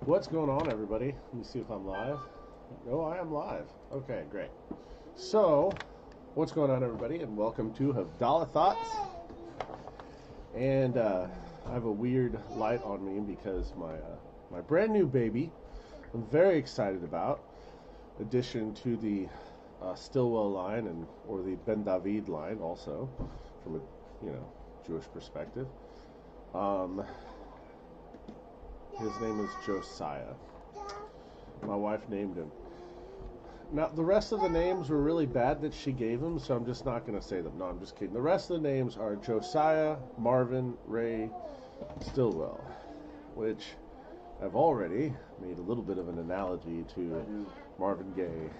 What's going on, everybody? Let me see if I'm live. No, I am live. Okay, great. So, what's going on, everybody? And welcome to Havdalah Thoughts. And I have a weird light on me because my brand new baby, I'm very excited about, addition to the Stillwell line or the Ben David line, also from a Jewish perspective. His name is Josiah. My wife named him. Now, the rest of the names were really bad that she gave him, so I'm just not going to say them. No, I'm just kidding. The rest of the names are Josiah, Marvin, Ray, Stillwell, which I've already made a little bit of an analogy to Marvin Gaye.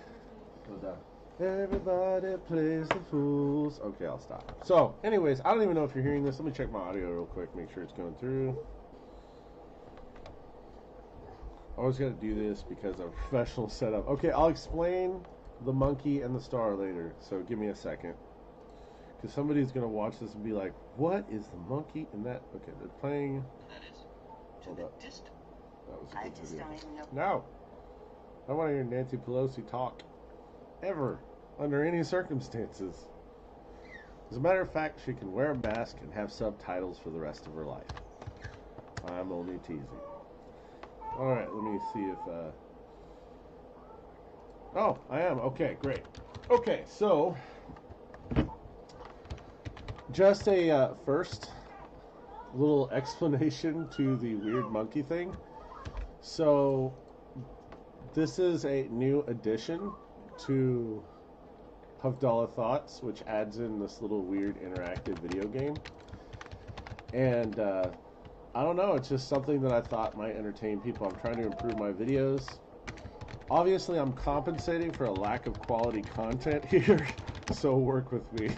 Everybody plays the fools. Okay, I'll stop. So, anyways, I don't even know if you're hearing this. Let me check my audio real quick, make sure it's going through. Always got to do this because of a professional setup. Okay, I'll explain the monkey and the star later, so give me a second. Because somebody's going to watch this and be like, what is the monkey and that? Okay, they're playing. That is to the distant. That was a good just video. don't even know. No. I don't want to hear Nancy Pelosi talk. Ever. Under any circumstances. As a matter of fact, she can wear a mask and have subtitles for the rest of her life. I'm only teasing. Alright, let me see if, oh, I am. Okay, great. Okay, so, just a first little explanation to the weird monkey thing. So, this is a new addition to Havdalah Thoughts, which adds in this little weird interactive video game. And, I don't know, it's just something that I thought might entertain people. I'm trying to improve my videos. Obviously, I'm compensating for a lack of quality content here, so work with me.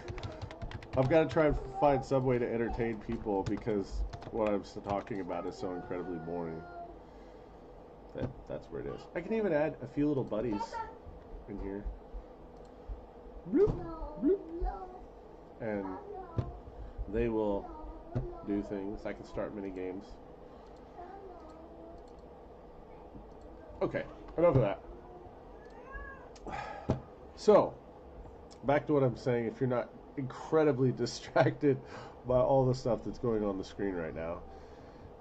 I've got to try and find some way to entertain people because what I'm talking about is so incredibly boring. That's where it is. I can even add a few little buddies in here. Bloop, bloop. And they will do things. I can start mini games. Okay, enough of that. So, back to what I'm saying. If you're not incredibly distracted by all the stuff that's going on the screen right now,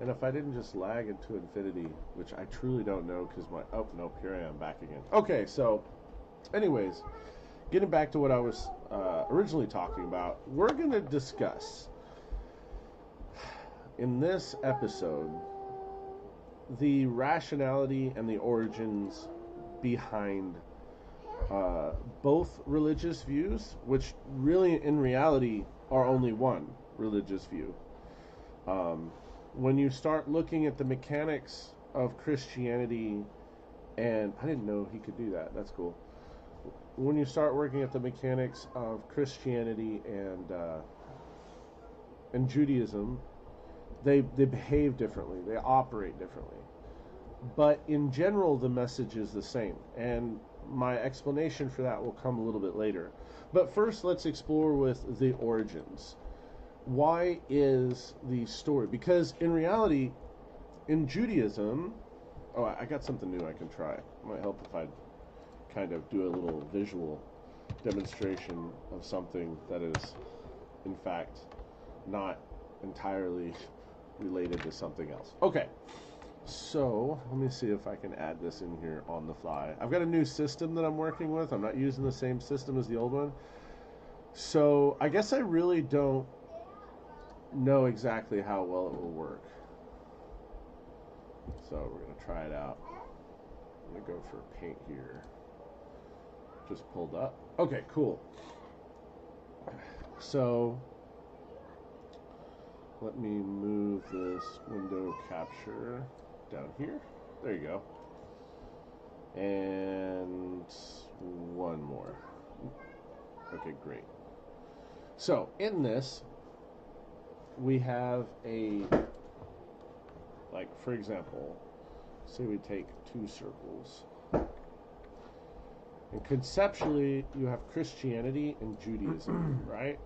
and if I didn't just lag into infinity, which I truly don't know because oh nope, here I am back again. Okay, so anyways, getting back to what I was originally talking about, we're going to discuss in this episode the rationality and the origins behind both religious views, which really in reality are only one religious view. When you start looking at the mechanics of Christianity, and I didn't know he could do that, that's cool. When you start working at the mechanics of Christianity and Judaism, they behave differently, they operate differently. But in general, the message is the same. And my explanation for that will come a little bit later. But first, let's explore with the origins. Why is the story? Because in reality, in Judaism, oh, I got something new I can try. It might help if I kind of do a little visual demonstration of something that is, in fact, not entirely related to something else. Okay, so let me see if I can add this in here on the fly. I've got a new system that I'm working with. I'm not using the same system as the old one. So I guess I really don't know exactly how well it will work. So we're going to try it out. I'm going to go for paint here. Just pulled up. Okay, cool. So let me move this window capture down here. There you go. And one more. Okay, great. So in this, we have a, like, for example, say we take two circles. And conceptually, you have Christianity and Judaism, right?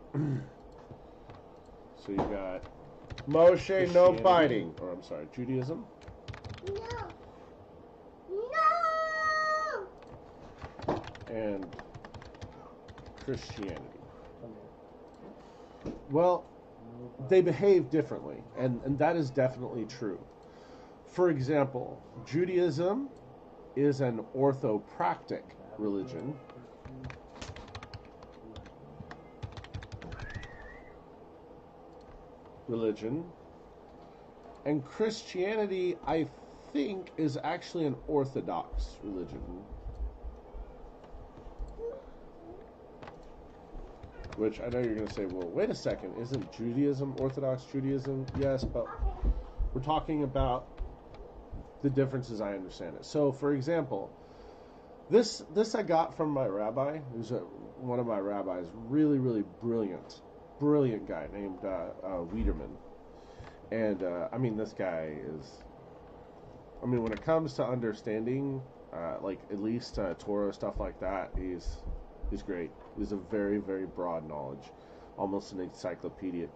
So you got Moshe, no biting. Or I'm sorry, Judaism. No. and Christianity. Well, they behave differently, and that is definitely true. For example, Judaism is an orthopractic religion. And Christianity, I think, is actually an orthodox religion. Which I know you're going to say, well, wait a second, isn't Judaism Orthodox Judaism? Yes, but we're talking about the differences. I understand it. So, for example, this I got from my rabbi, who's one of my rabbis, really, really brilliant guy named Wiederman. And, I mean, this guy is, I mean, when it comes to understanding, like, at least Torah, stuff like that, he's great. He's a very, very broad knowledge, almost an encyclopedic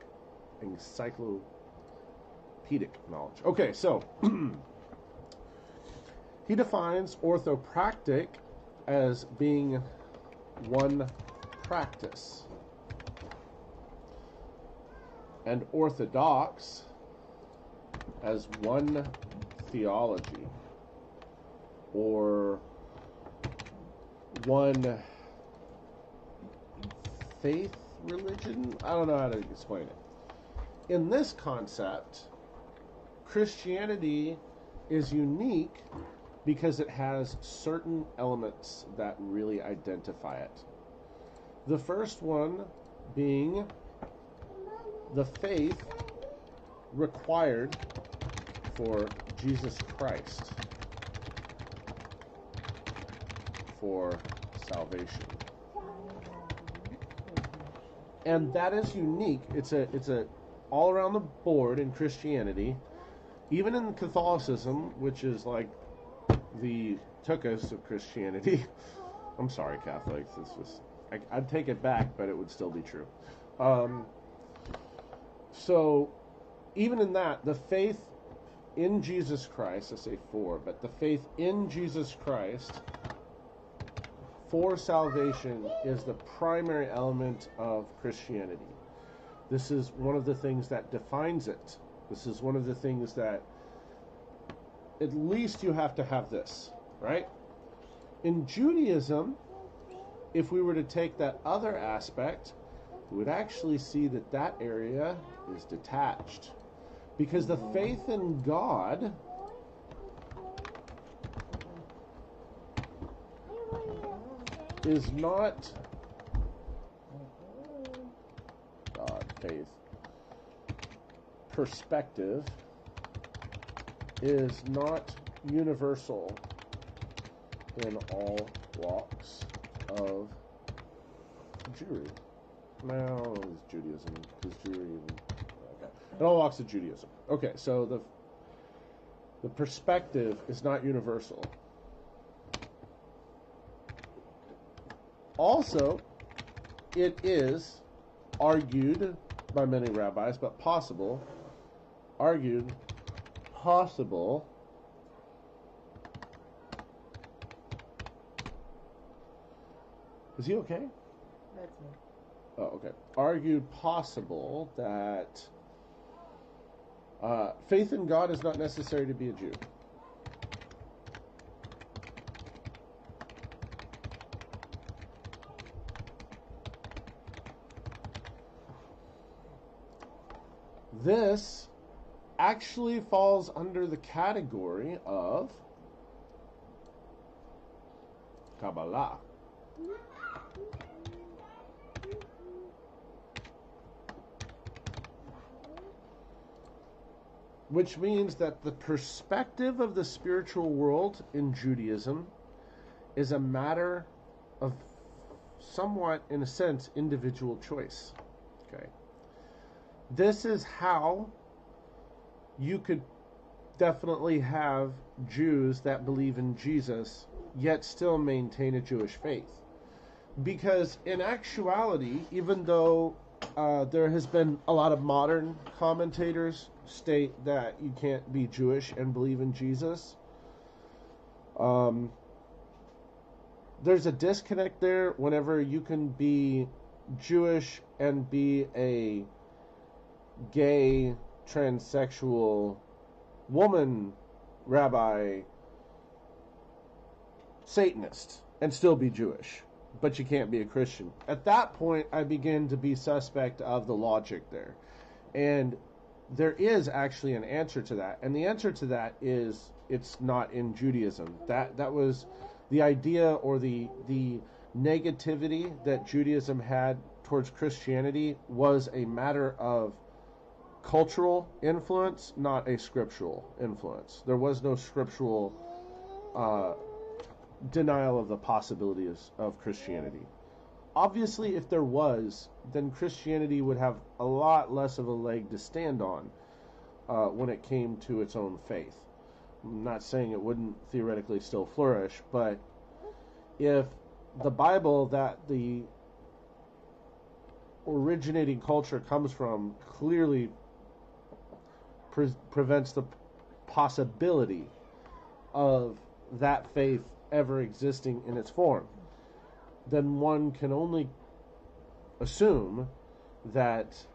knowledge. Okay, so he defines orthopractic as being one practice, and orthodox as one theology, or one faith religion. I don't know how to explain it. In this concept, Christianity is unique because it has certain elements that really identify it. The first one being the faith required for Jesus Christ for salvation. And that is unique. It's a all around the board in Christianity, even in Catholicism, which is like the tuchus of Christianity. I'm sorry, Catholics. It's just I'd take it back, but it would still be true. So even in that, the faith in Jesus Christ, I say for, but the faith in Jesus Christ for salvation is the primary element of Christianity. This is one of the things that defines it. This is one of the things that at least you have to have this, right? In Judaism, if we were to take that other aspect, we would actually see that that area is detached. Because the faith in God is not God, faith. Perspective is not universal in all walks of Jewry. No, it's Judaism. Is Jewry okay. In all walks of Judaism. Okay, so the perspective is not universal. Also, it is argued by many rabbis, but possible. Is he okay? That's me. Oh, okay. Argued possible that faith in God is not necessary to be a Jew. This actually falls under the category of Kabbalah. Which means that the perspective of the spiritual world in Judaism is a matter of somewhat, in a sense, individual choice. Okay. This is how you could definitely have Jews that believe in Jesus, yet still maintain a Jewish faith. Because in actuality, even though there has been a lot of modern commentators state that you can't be Jewish and believe in Jesus, the there's a disconnect there whenever you can be Jewish and be a gay, transsexual, woman, rabbi, Satanist, and still be Jewish, but you can't be a Christian. At that point, I begin to be suspect of the logic there. And there is actually an answer to that. And the answer to that is it's not in Judaism. That was the idea, or the negativity that Judaism had towards Christianity was a matter of cultural influence, not a scriptural influence. There was no scriptural denial of the possibilities of Christianity. Obviously, if there was, then Christianity would have a lot less of a leg to stand on when it came to its own faith. I'm not saying it wouldn't theoretically still flourish, but if the Bible that the originating culture comes from clearly prevents the possibility of that faith ever existing in its form, then one can only assume that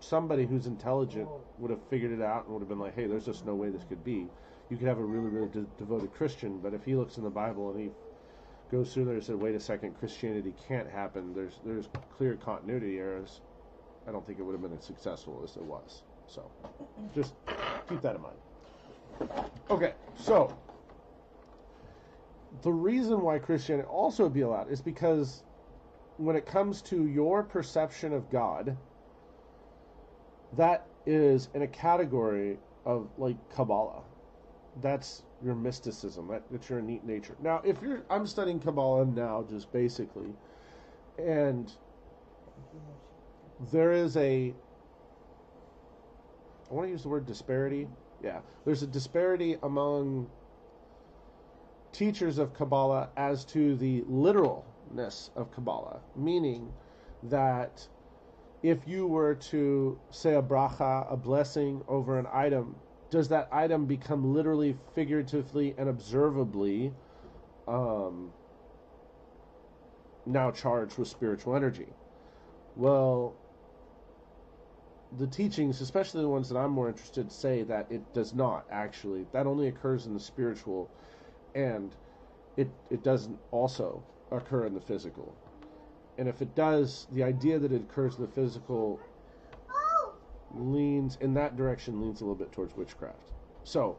somebody who's intelligent would have figured it out and would have been like, hey, there's just no way this could be. You could have a really, really devoted Christian, but if he looks in the Bible and he goes through there and said, wait a second, Christianity can't happen, there's clear continuity errors, I don't think it would have been as successful as it was. So just keep that in mind. Okay, so the reason why Christianity also would be allowed is because when it comes to your perception of God, that is in a category of like Kabbalah. That's your mysticism. That's your innate nature. Now, I'm studying Kabbalah now, just basically, and there is I want to use the word disparity. Yeah, there's a disparity among teachers of Kabbalah as to the literalness of Kabbalah, meaning that if you were to say a bracha, a blessing over an item, does that item become literally, figuratively, and observably now charged with spiritual energy? Well, the teachings, especially the ones that I'm more interested in, say that it does not actually. That only occurs in the spiritual, and it doesn't also occur in the physical. And if it does, the idea that it occurs in the physical leans in that direction, leans a little bit towards witchcraft. So,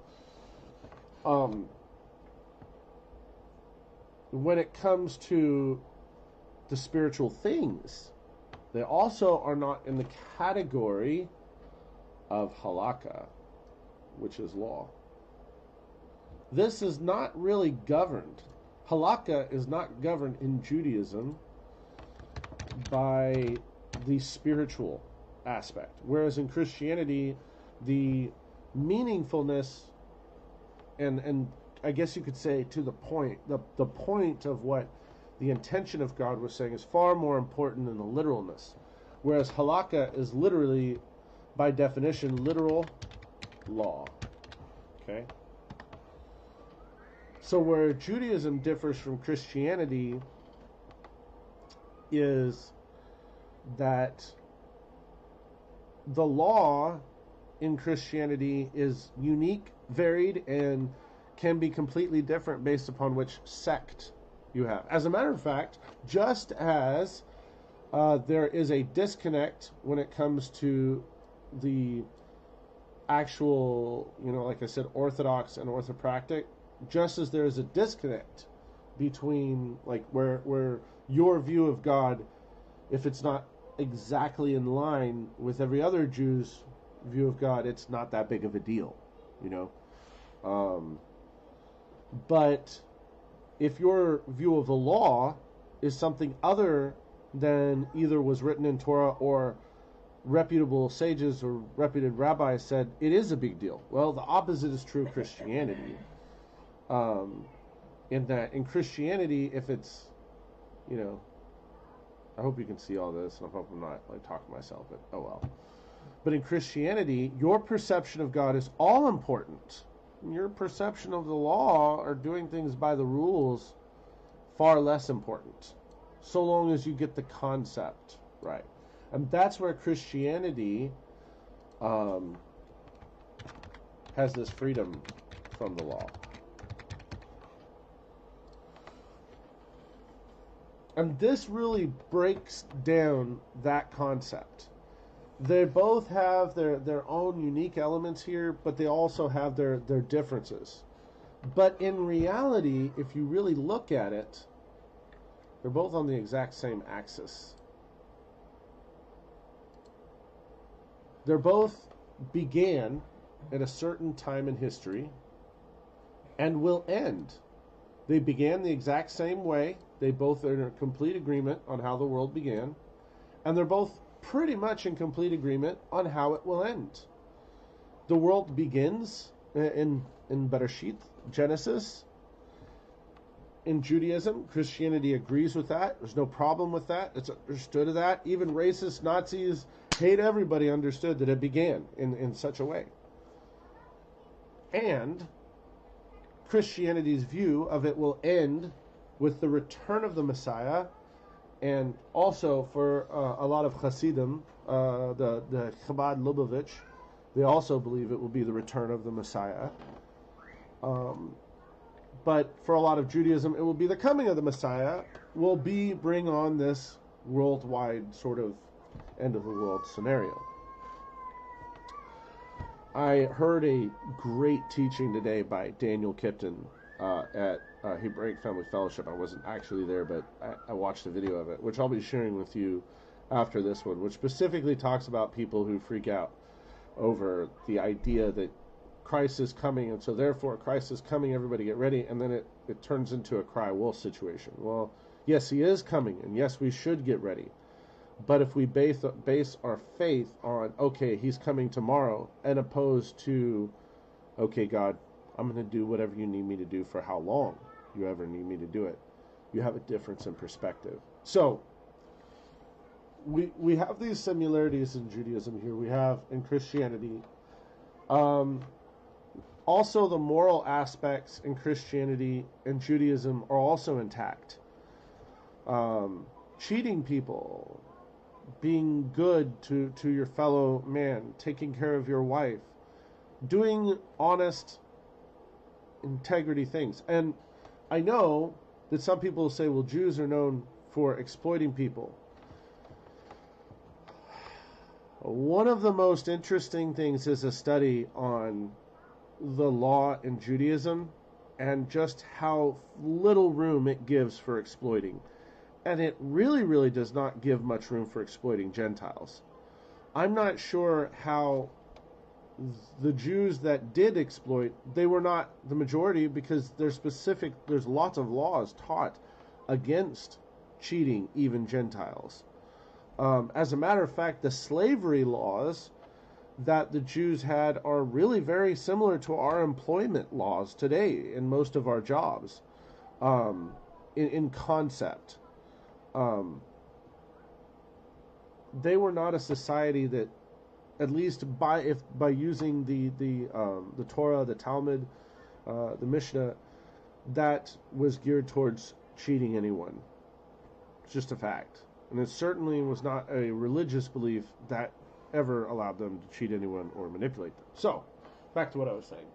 when it comes to the spiritual things, they also are not in the category of halakha, which is law. This is not really governed. Halakha is not governed in Judaism by the spiritual aspect, whereas in Christianity, the meaningfulness and I guess you could say to the point, the point of what the intention of God was saying is far more important than the literalness, whereas halakha is literally, by definition, literal law. Okay? So where Judaism differs from Christianity is that the law in Christianity is unique, varied, and can be completely different based upon which sect you have. As a matter of fact, just as there is a disconnect when it comes to the actual, like I said, Orthodox and Orthopractic, just as there is a disconnect between like where your view of God, if it's not exactly in line with every other Jew's view of God, it's not that big of a deal, but if your view of the law is something other than either was written in Torah or reputable sages or reputed rabbis said, it is a big deal. Well, the opposite is true of Christianity. In that in Christianity, if it's, I hope you can see all this, and I hope I'm not like talking to myself, but oh well. But in Christianity, your perception of God is all important, your perception of the law or doing things by the rules far less important, so long as you get the concept right. And that's where Christianity has this freedom from the law. And this really breaks down that concept. They both have their own unique elements here, but they also have their differences. But in reality, if you really look at it, they're both on the exact same axis. They're both began at a certain time in history and will end. They began the exact same way. They both are in complete agreement on how the world began. And they're both pretty much in complete agreement on how it will end. The world begins in Bereshit, Genesis. In Judaism, Christianity agrees with that. There's no problem with that. It's understood of that. Even racist Nazis hate everybody understood that it began in such a way. And Christianity's view of it will end with the return of the Messiah, and also for a lot of Hasidim, the Chabad Lubavitch, they also believe it will be the return of the Messiah. But for a lot of Judaism, it will be the coming of the Messiah, will bring on this worldwide sort of end of the world scenario. I heard a great teaching today by Daniel Kipton at Hebraic Family Fellowship. I wasn't actually there, but I watched a video of it, which I'll be sharing with you after this one, which specifically talks about people who freak out over the idea that Christ is coming, and so therefore Christ is coming, everybody get ready, and then it turns into a cry wolf situation. Well, yes, he is coming, and yes, we should get ready. But if we base our faith on, okay, he's coming tomorrow, and opposed to, okay, God, I'm going to do whatever you need me to do for how long you ever need me to do it, you have a difference in perspective. So, we have these similarities in Judaism here. We have in Christianity. Also, the moral aspects in Christianity and Judaism are also intact. Cheating people, being good to your fellow man, taking care of your wife, doing honest, integrity things. And I know that some people say, well, Jews are known for exploiting people. One of the most interesting things is a study on the law in Judaism and just how little room it gives for exploiting. And it really, really does not give much room for exploiting Gentiles. I'm not sure how the Jews that did exploit, they were not the majority, because there's lots of laws taught against cheating even Gentiles. As a matter of fact, the slavery laws that the Jews had are really very similar to our employment laws today in most of our jobs, in concept. They were not a society that, at least by using the Torah, the Talmud, the Mishnah, that was geared towards cheating anyone. It's just a fact. And it certainly was not a religious belief that ever allowed them to cheat anyone or manipulate them. So, back to what I was saying.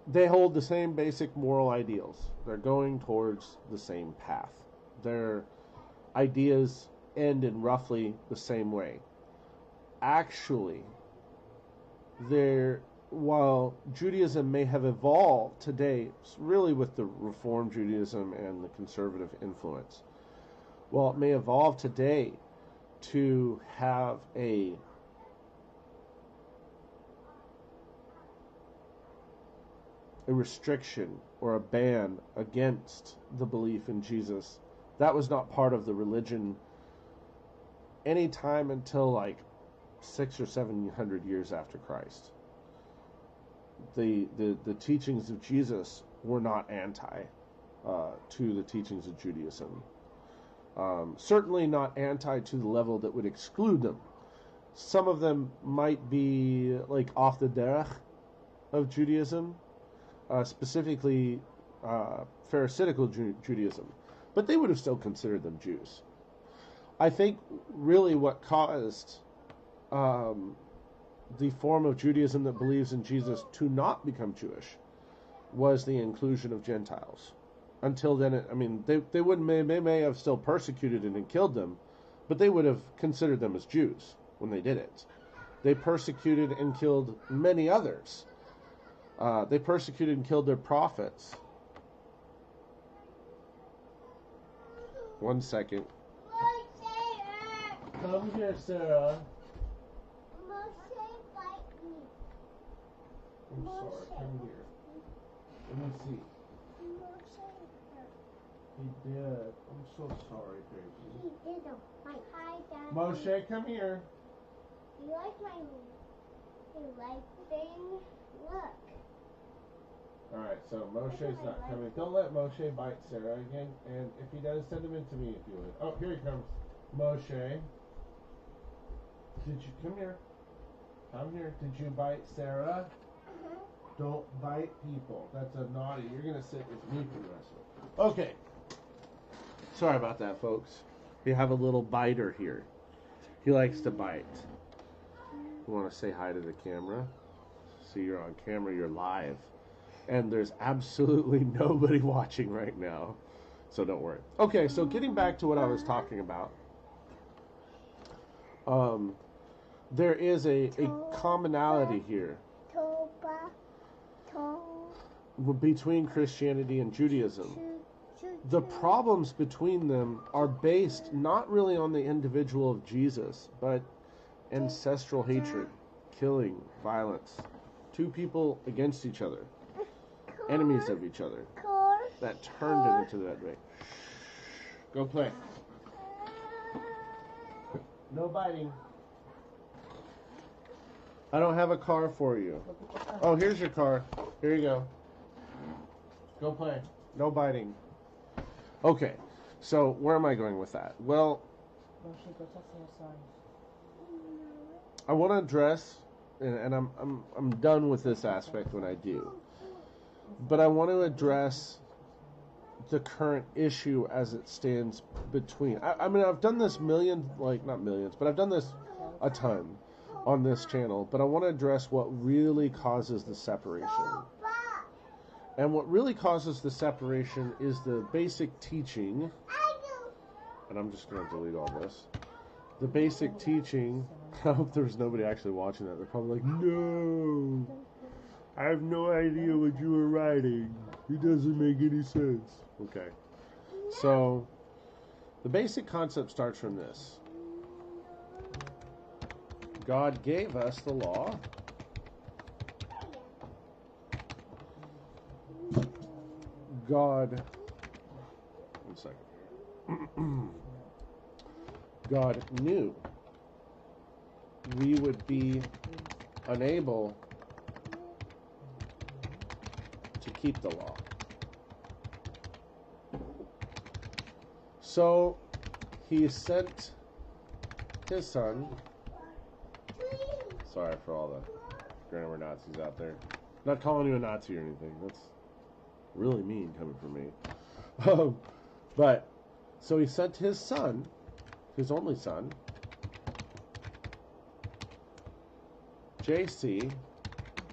They hold the same basic moral ideals. They're going towards the same path. Their ideas end in roughly the same way. Actually, while Judaism may have evolved today, really with the Reform Judaism and the conservative influence, while it may evolve today to have a restriction or a ban against the belief in Jesus, that was not part of the religion any time until like 600 or 700 years after Christ. The teachings of Jesus were not anti to the teachings of Judaism. Certainly not anti to the level that would exclude them. some of them might be like off the derech of Judaism, specifically Pharisaical Judaism, but they would have still considered them Jews. I think really what caused the form of Judaism that believes in Jesus to not become Jewish was the inclusion of Gentiles. Until then, they wouldn't may have still persecuted and killed them, but they would have considered them as Jews when they did it. They persecuted and killed many others. They persecuted and killed their prophets. One second. Come here, Sarah. I'm sorry, come here. Let me see. He did. I'm so sorry, baby. He did a fight. Hi, Daddy. Moshe, come here. You like my thing? Look. Alright, so Moshe's not coming. Don't let Moshe bite Sarah again. And if he does, send him in to me if you would. Oh, here he comes. Moshe. Did you come here? Come here. Did you bite Sarah? Don't bite people. That's a naughty. You're going to sit with me for the rest of it. Okay. Sorry about that, folks. We have a little biter here. He likes to bite. You want to say hi to the camera? See, you're on camera. You're live. And there's absolutely nobody watching right now. So don't worry. Okay, so getting back to what I was talking about. There is a commonality here between Christianity and Judaism. The problems between them are based not really on the individual of Jesus, but ancestral hatred, killing, violence. Two people against each other, enemies of each other, that turned it into that way. Go play. No biting. I don't have a car for you. Oh, here's your car. Here you go. Go play. No biting. Okay, so where am I going with that? Well, I want to address, and I'm done with this aspect when I do, but I want to address the current issue as it stands between. I've done this not millions, but I've done this a ton on this channel, but I want to address what really causes the separation. And what really causes the separation is the basic teaching, and I'm just going to delete all this. The basic teaching, I hope there's nobody actually watching that. They're probably like, no, I have no idea what you were writing. It doesn't make any sense. Okay. So, the basic concept starts from this. God gave us the law. God, one second. God knew we would be unable to keep the law. So he sent his son. Sorry for all the grammar Nazis out there. Not calling you a Nazi or anything. That's really mean coming from me. But so he sent his son, his only son, JC,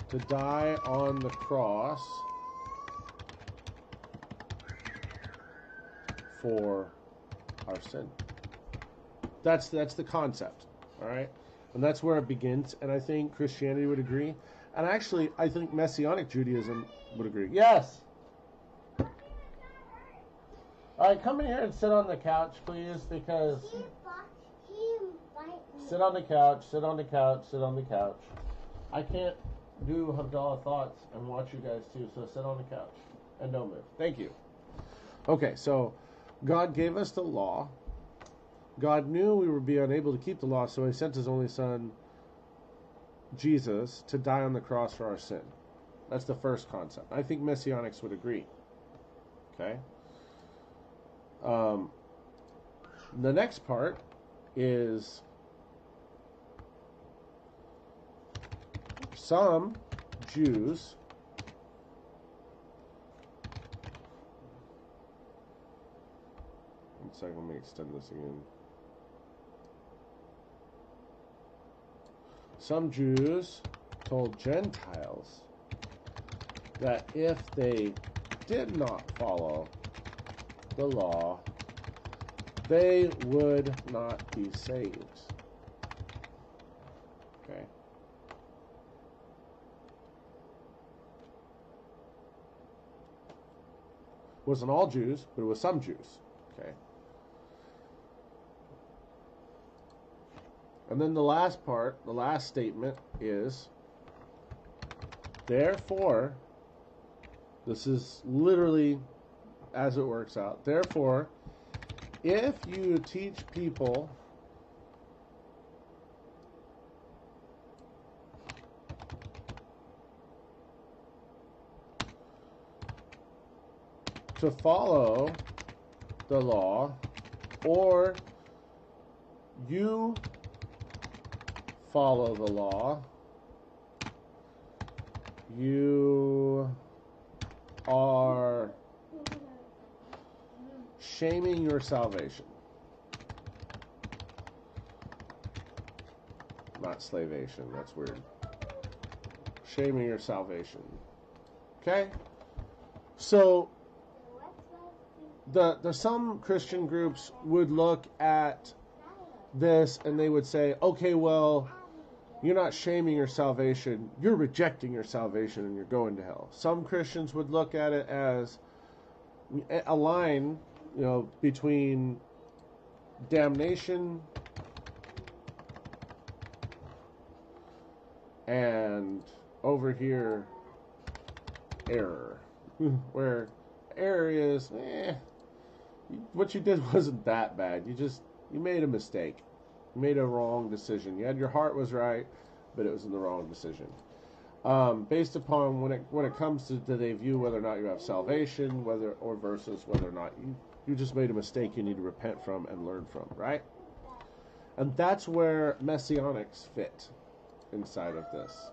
to die on the cross for our sin. That's the concept, all right? And that's where it begins, and I think Christianity would agree. And actually, I think Messianic Judaism would agree. Yes! All right, come in here and sit on the couch, please, because... Sit on the couch, sit on the couch, sit on the couch. I can't do Havdalah thoughts and watch you guys too, so sit on the couch and don't move. Thank you. Okay, so God gave us the law. God knew we would be unable to keep the law, so he sent his only son, Jesus, to die on the cross for our sin. That's the first concept. I think Messianics would agree. Okay? The next part is some Jews one second, let me extend this again. Some Jews told Gentiles that if they did not follow the law, they would not be saved. Okay. It wasn't all Jews, but it was some Jews. Okay. And then the last part, the last statement is, therefore, this is literally as it works out. Therefore, if you teach people to follow the law, or you follow the law, you are shaming your salvation. Not slavation, that's weird. Shaming your salvation. Okay? So, the some Christian groups would look at this and they would say, okay, well, you're not shaming your salvation, you're rejecting your salvation and you're going to hell. Some Christians would look at it as a line, between damnation and over here error, where error is, what you did wasn't that bad. You made a mistake. You made a wrong decision. Your heart was right, but it was in the wrong decision. Based upon when it comes to, do they view whether or not you have salvation, versus whether or not you just made a mistake you need to repent from and learn from, right? And that's where messianics fit inside of this.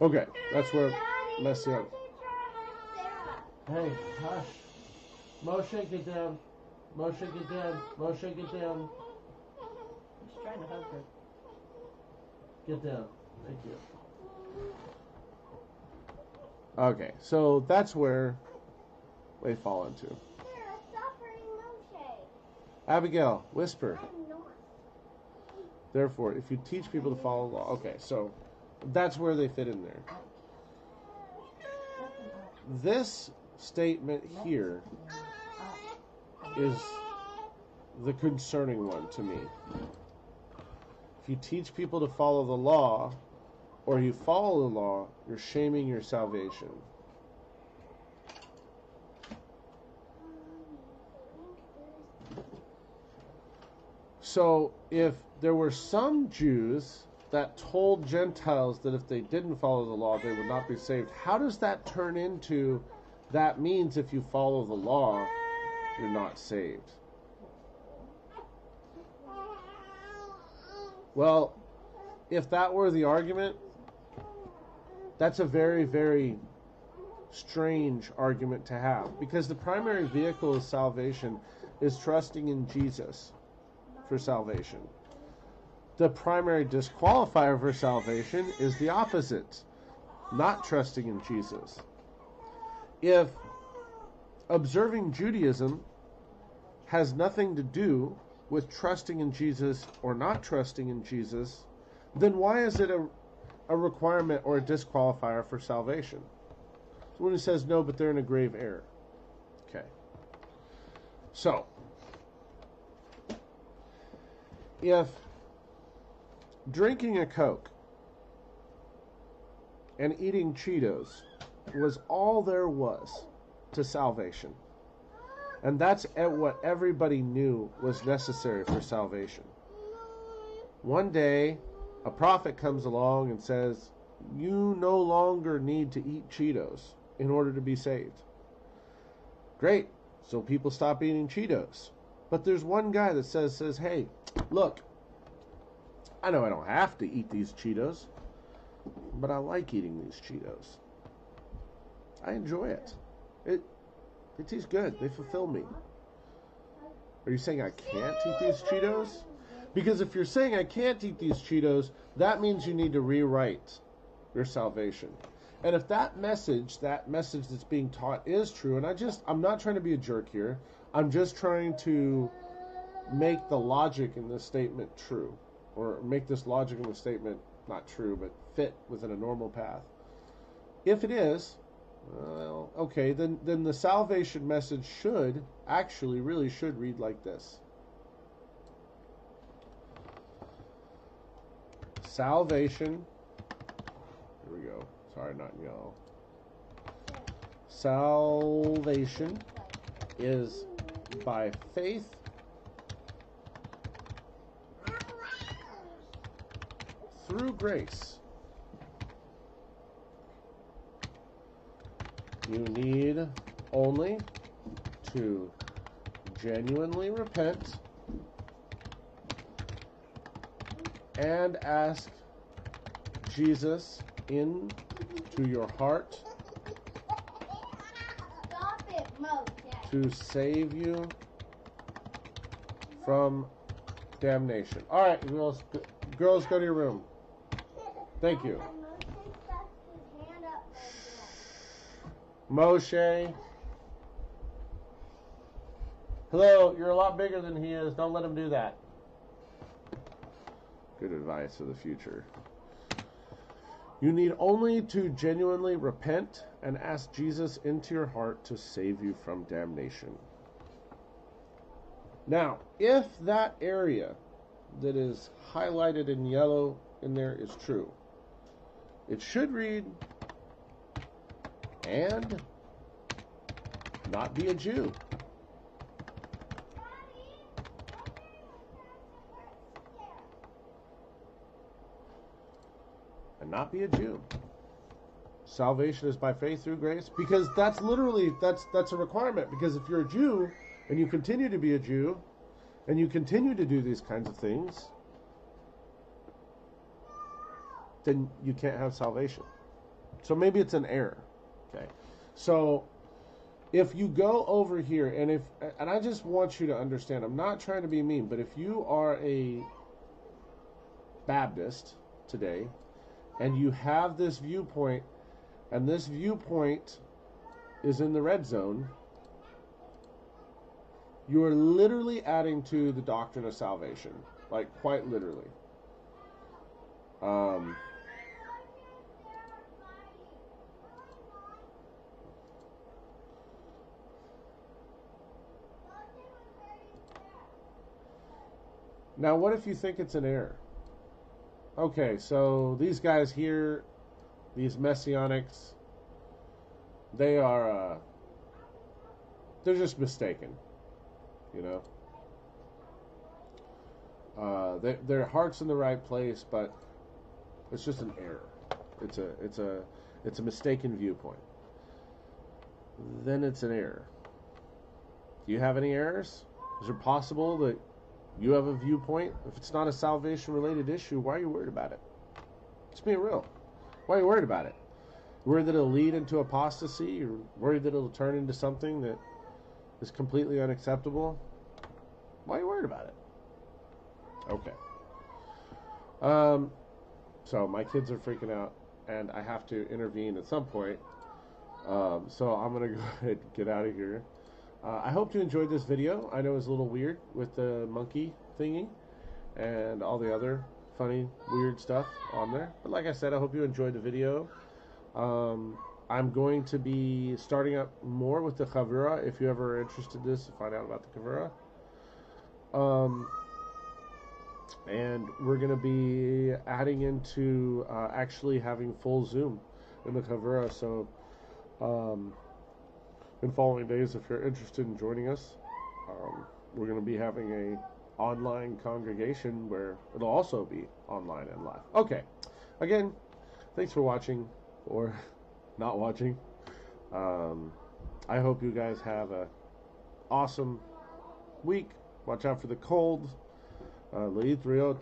Okay, that's where messianic. Hey, hush. Moshe, get down. Moshe, get down. Moshe, get down. He's trying to hug her. Get down. Thank you. Okay, so that's where they fall into. You're a suffering Moshe. Abigail, whisper. I'm not. Therefore, if you teach people to follow the law. Okay, so that's where they fit in there. This statement here is the concerning one to me. If you teach people to follow the law, or you follow the law, you're shaming your salvation. So if there were some Jews that told Gentiles that if they didn't follow the law, they would not be saved, how does that turn into, that means if you follow the law, you're not saved? Well, if that were the argument, that's a very, very strange argument to have, because the primary vehicle of salvation is trusting in Jesus for salvation. The primary disqualifier for salvation is the opposite, not trusting in Jesus. If observing Judaism has nothing to do with trusting in Jesus or not trusting in Jesus, then why is it a requirement or a disqualifier for salvation? So when he says no, but they're in a grave error. Okay. So, if drinking a Coke and eating Cheetos was all there was to salvation, and that's what everybody knew was necessary for salvation, one day a prophet comes along and says, you no longer need to eat Cheetos in order to be saved. Great. So people stop eating Cheetos. But there's one guy that says, hey, look, I know I don't have to eat these Cheetos, but I like eating these Cheetos. I enjoy it. It tastes good. They fulfill me. Are you saying I can't eat these Cheetos? Because if you're saying I can't eat these Cheetos, that means you need to rewrite your salvation. And if that message that's being taught is true, and I'm not trying to be a jerk here, I'm just trying to make the logic in this statement true, or make this logic in the statement not true, but fit within a normal path. If it is, well, okay, then the salvation message really should read like this. Salvation, here we go, sorry, not in yellow. Salvation is by faith through grace. You need only to genuinely repent and ask Jesus into your heart Stop it, Moshe. to save you from damnation. All right, girls, go to your room. Thank you. Moshe stuck his hand up Moshe. Hello, you're a lot bigger than he is. Don't let him do that. Good advice for the future. You need only to genuinely repent and ask Jesus into your heart to save you from damnation. Now, if that area that is highlighted in yellow in there is true, it should read, and not be a Jew. And not be a Jew. Salvation is by faith through grace, because that's literally that's a requirement. Because if you're a Jew and you continue to be a Jew and you continue to do these kinds of things, then you can't have salvation. So maybe it's an error. Okay. So if you go over here and I just want you to understand, I'm not trying to be mean, but if you are a Baptist today and you have this viewpoint, and this viewpoint is in the red zone, you are literally adding to the doctrine of salvation. Like, quite literally. Now, what if you think it's an error? Okay, so these guys here, these messianics, they're just mistaken, you know. Their heart's in the right place, but it's just an error. It's a mistaken viewpoint. Then it's an error. Do you have any errors? Is it possible that you have a viewpoint? If it's not a salvation-related issue, why are you worried about it? Just being real. Why are you worried about it? You're worried that it'll lead into apostasy? You're worried that it'll turn into something that is completely unacceptable? Why are you worried about it? Okay. So my kids are freaking out, and I have to intervene at some point. So I'm going to go ahead and get out of here. I hope you enjoyed this video. I know it was a little weird with the monkey thingy and all the other funny, weird stuff on there. But like I said, I hope you enjoyed the video. I'm going to be starting up more with the Havdalah if you're ever interested in this to find out about the Havdalah. And we're going to be adding into actually having full Zoom in the Havdalah. So in following days, if you're interested in joining us, we're going to be having a online congregation where it'll also be online and live. Okay. Again, thanks for watching or not watching. I hope you guys have a awesome week. Watch out for the cold. Leith Riot.